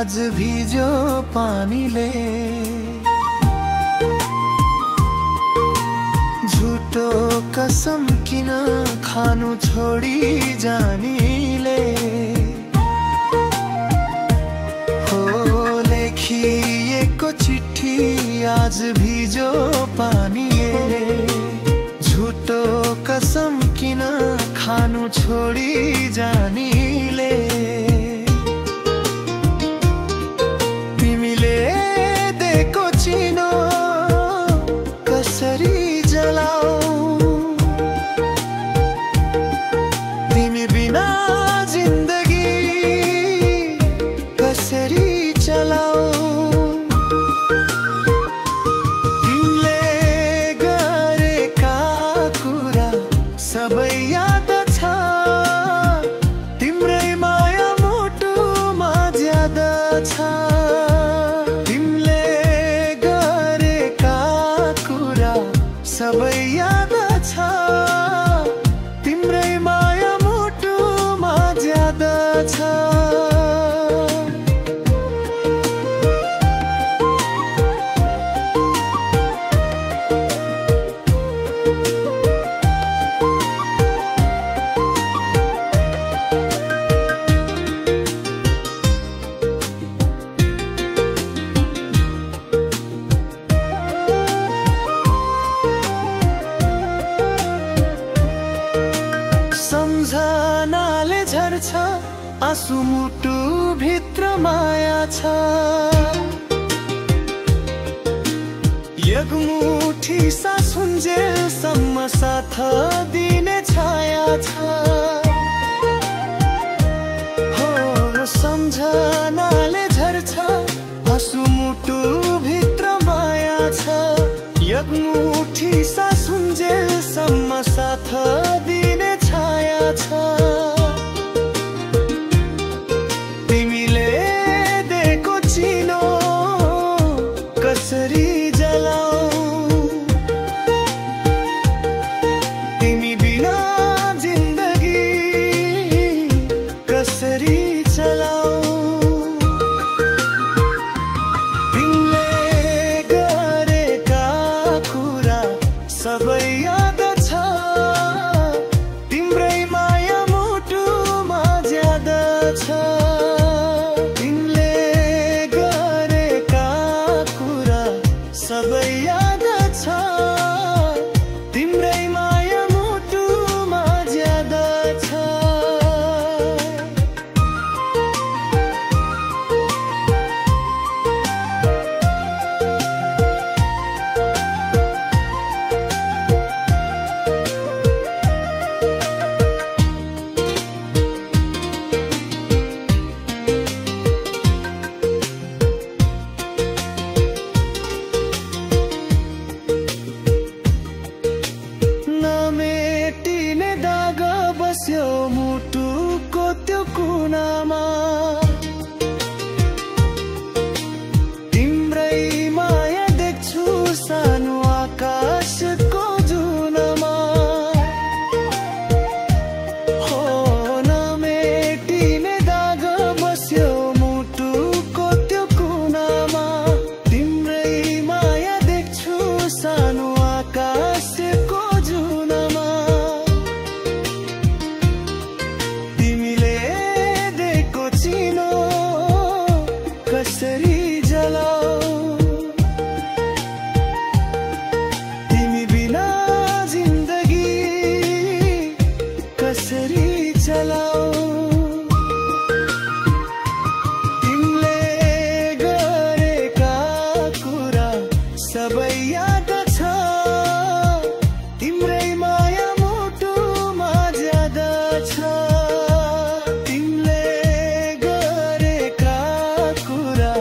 आज भिज्यो पानीले, झुटो कसम किन खानु छोडी जानीले। हो लेखिएको चिठी आज भिज्यो पानीले, झुटो कसम किन खानु छोडी जानीले। तिमीले दिएको चिनो कसरी जलाऊ, तिमी बिना जिन्दगी कसरी चलाऊ। तिमीले गरेका कुरा सबै याद छ, तिम्रै माया मुटुमा ज्यादा छ। तिमीले गरेका कुरा सबै याद छ, तिम्रै माया मुटुमा ज्यादा छ। सम्झनाले झर्छ आँसु, मुटु भित्र माया छ। एकमुठी सास हुन्जेलसम्म साथ दिने छाया छ। हो सम्झनाले झर्छ आँसु, मुटु भित्र माया छ। एकमुठी सास हुन्जेलसम्म साथ दिने छाया छ। तिमीले दिएको चिनो कसरी जलाऊ, तिमी बिना जिन्दगी कसरी चलाऊ। तिमीले गरेका कुरा सबै याद छ, तिम्रै माया मुटुमा ज्यादा छ। तिमीले गरेका कुरा सबै याद छ, तिम्रै माया मुटुमा ज्यादा छ। नमेटिने दाग बस्यो मुटुको त्यो कुनामा, तिम्रै माया देख्छु सानो आकाशको जुनमा। हो नमेटिने दाग बस्यो मुटुको त्यो कुनामा, तिम्रै माया देख्छु सानो आकाशको जुनमा। तिमीले दिएको चिनो कसरी जलाऊ, तिमी बिना जिन्दगी कसरी चलाऊ। तिमीले गरेका कुरा सबै याद छ, तिम्रै माया मुटुमा ज्यादा छ। तिमीले गरेका कुरा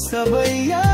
सबै याद